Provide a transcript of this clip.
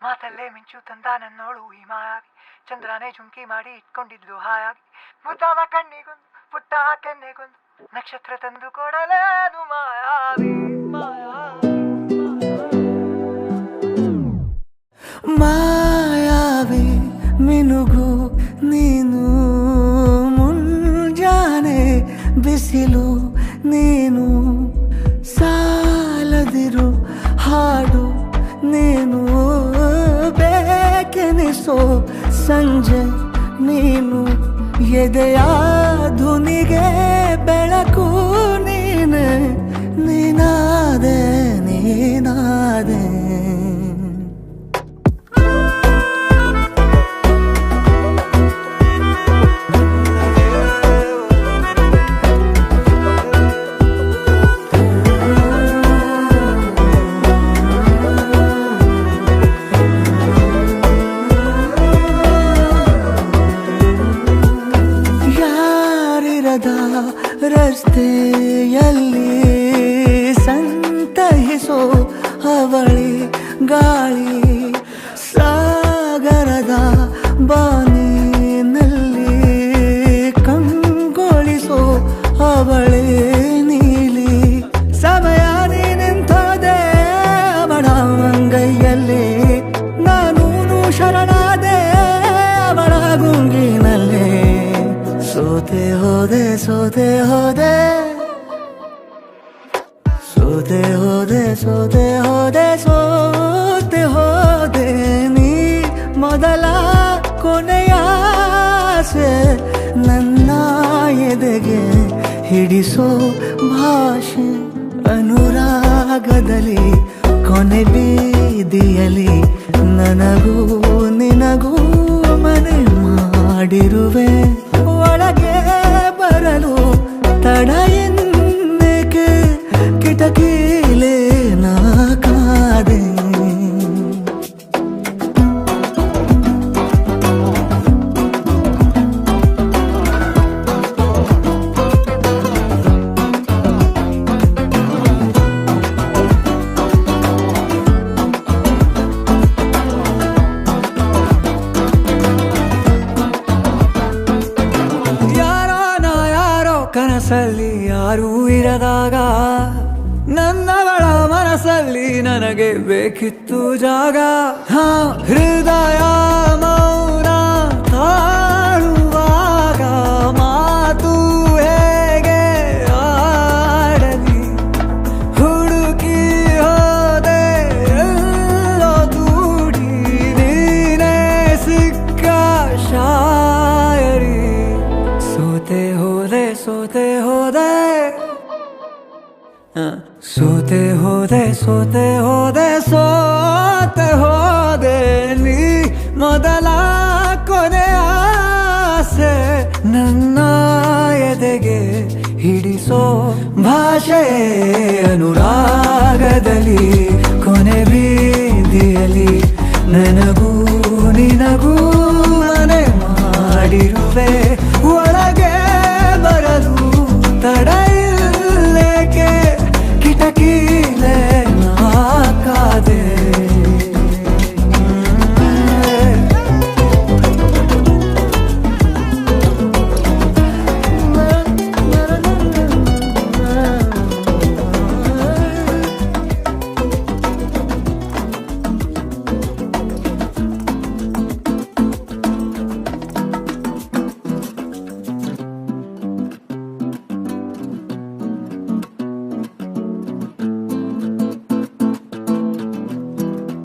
ಮಾತಲ್ಲೇ ಮಿಂಚು ತಂದ ನನ್ನೋಳು ಈ ಮಾಯಾವಿ, ಚಂದ್ರನೇ ಜುಂಕಿ ಮಾಡಿ ಇಟ್ಕೊಂಡಿದ್ಲು ಹಾಯಾಗಿ, ಮುದ್ದಾದ ಕಣ್ಣಿಗೊಂದು ಪುಟ್ಟ ಕೆನ್ನೆಗೊಂದು ನಕ್ಷತ್ರ ತಂದು ಕೊಡಲೇನು ಮಾಯಾವಿ ಮಾಯಾವಿ ಮಾಯಾವಿ ಮಿನುಗು ನೀನು, ಮುಂಜಾನೆ ಬಿಸಿಲು ನೀನು, ಸಾಲದಿರು ಹಾಡು ನೀನು, ಬೇಕೆನಿಸೋ ಸಂಜೆ ನೀನು, ಎದೆಯ ಧುನಿಗೆ ಬೆಳಕು ನೀನೆ, ನೀನಾದೆ ನೀನಾದೆ. ರಸ್ತೆಯಲ್ಲಿ ಸಂತಹಿಸೋ ಅವಳಿ ಗಾಳಿ, ಸಾಗರದ ಬಾನಿನಲ್ಲಿ ಕಂಗೊಳಿಸೋ ಅವಳೆ ನೀಲಿ, ಸಮಯ ನಿಂತೋದೆ ಅವಳ ಅಂಗೈಯಲ್ಲಿ, ನಾನು ಶರಣಾದೆ ಅವಳ ಗುಂಗಿನಲ್ಲಿ, ಸೋತೆ ಹೋದೆ ಸೋತೆ ಹೋದೆ ಸೋತೆ ಹೋದೆ ಸೋತೆ ಹೋದೆ ಸೋತೆ ಹೋದೆ, ನೀ ಮೊದಲ ಕೊನೆಯ ಆಸೆ, ನನ್ನ ಎದೆಗೆ ಹಿಡಿಸೋ ಭಾಷೆ, ಅನುರಾಗದಲ್ಲಿ ಕೊನೆ ಬೀದಿಯಲ್ಲಿ ನನಗೂ ನಿನಗೂ ಮನೆ ಮಾಡಿರುವೆ, ಒಳಗೆ ಬರಲು ತಡ ಎನ್ನಕ್ಕೆ ಕಿಟಕಿಲೇ ನಾ ಕಾದೆ. ಕನಸಲ್ಲಿ ಯಾರೂ ಇರದಾಗ ನನ್ನವಳ ಮನಸ್ಸಲ್ಲಿ ನನಗೆ ಬೇಕಿತ್ತು ಜಾಗ, ಹೃದಯ ಮೌನ ತಾಳುವಾಗ ಮಾತು ಹೇಗೆ ಆಡಲಿ, ಹುಡುಕಿ ಹೋದೆ ಎಲ್ಲೋ ದೂಡಿ ನೀನೇ ಸಿಕ್ಕ ಶಾಯರಿ, ಸೋತೆ ಹೋದೆ ಸೋತೆ ಹೋದೆ ಸೋತೆ ಹೋದೆ ಸೋತೆ ಹೋದೆ ಸೋತೆ ಹೋದೆ, ನೀ ಮೊದಲ ಕೊನೆ ಆಸೆ, ನನ್ನ ಎದೆಗೆ ಹಿಡಿಸೋ ಭಾಷೆ, ಅನುರಾಗದಲ್ಲಿ ಕೊನೆ ಬೀದಿಯಲ್ಲಿ ನನಗೂ